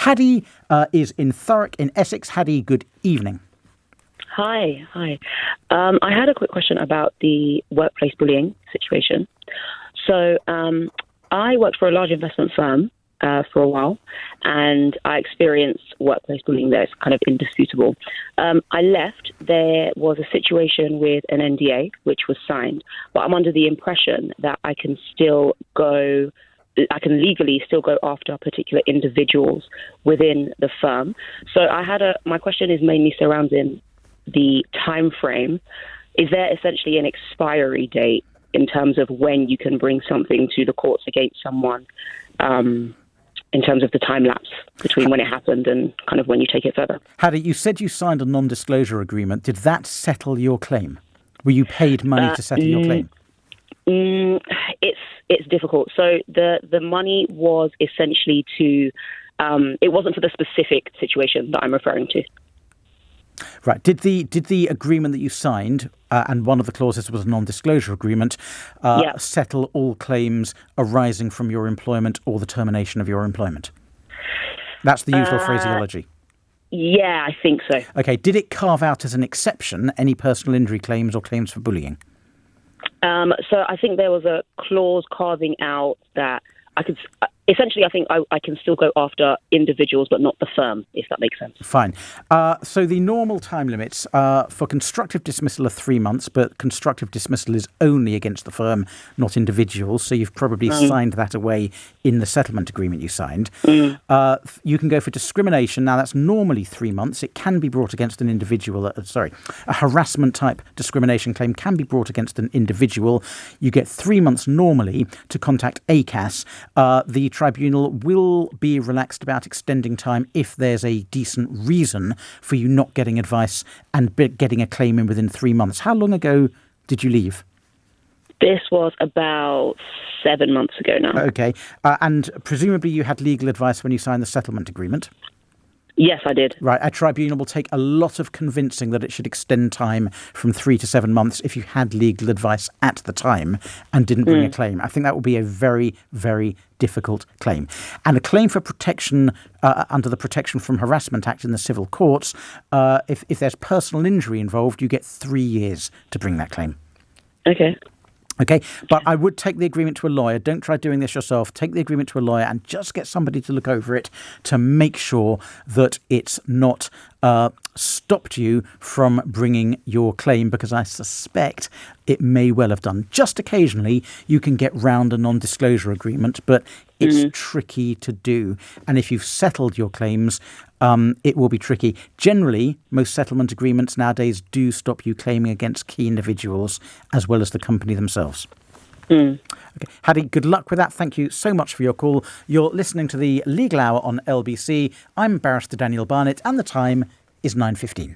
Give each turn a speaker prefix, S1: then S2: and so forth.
S1: Haddie is in Thurrock in Essex. Haddie, good evening.
S2: Hi. I had a quick question about the workplace bullying situation. So I worked for a large investment firm for a while, and I experienced workplace bullying there. It's kind of indisputable. I left. There was a situation with an NDA, which was signed, but I'm under the impression that I can legally still go after particular individuals within the firm. So my question is mainly surrounding the time frame. Is there essentially an expiry date in terms of when you can bring something to the courts against someone, in terms of the time lapse between when it happened and kind of when you take it further?
S1: Haddie, you said you signed a non-disclosure agreement. Did that settle your claim? Were you paid money to settle your claim?
S2: It's difficult. So the money was essentially to, it wasn't for the specific situation that I'm referring to.
S1: Right. Did the agreement that you signed, and one of the clauses was a non-disclosure agreement, settle all claims arising from your employment or the termination of your employment? That's the usual phraseology.
S2: Yeah, I think so.
S1: Okay. Did it carve out as an exception any personal injury claims or claims for bullying?
S2: So I think there was a clause carving out that I could... Essentially, I think I can still go after individuals, but not the firm, if that makes sense.
S1: Fine. So the normal time limits for constructive dismissal are 3 months, but constructive dismissal is only against the firm, not individuals. So you've probably signed that away in the settlement agreement you signed. You can go for discrimination. Now, that's normally 3 months. It can be brought against an individual. A harassment type discrimination claim can be brought against an individual. You get 3 months normally to contact ACAS. The tribunal will be relaxed about extending time if there's a decent reason for you not getting advice and getting a claim in within 3 months. How long ago did you leave?
S2: This was about 7 months ago now.
S1: Okay. And presumably you had legal advice when you signed the settlement agreement?
S2: Yes, I did.
S1: Right. A tribunal will take a lot of convincing that it should extend time from 3 to 7 months if you had legal advice at the time and didn't bring a claim. I think that will be a very, very difficult claim. And a claim for protection under the Protection from Harassment Act in the civil courts, if there's personal injury involved, you get 3 years to bring that claim. Okay, but I would take the agreement to a lawyer. Don't try doing this yourself. Take the agreement to a lawyer and just get somebody to look over it to make sure that it's not stopped you from bringing your claim, because I suspect it may well have done. Just occasionally you can get round a non-disclosure agreement, but it's tricky to do. And if you've settled your claims, it will be tricky. Generally, most settlement agreements nowadays do stop you claiming against key individuals as well as the company themselves. Okay. Haddie, good luck with that. Thank you so much for your call. You're listening to the Legal Hour on LBC. I'm Barrister Daniel Barnett, and the time is 9:15.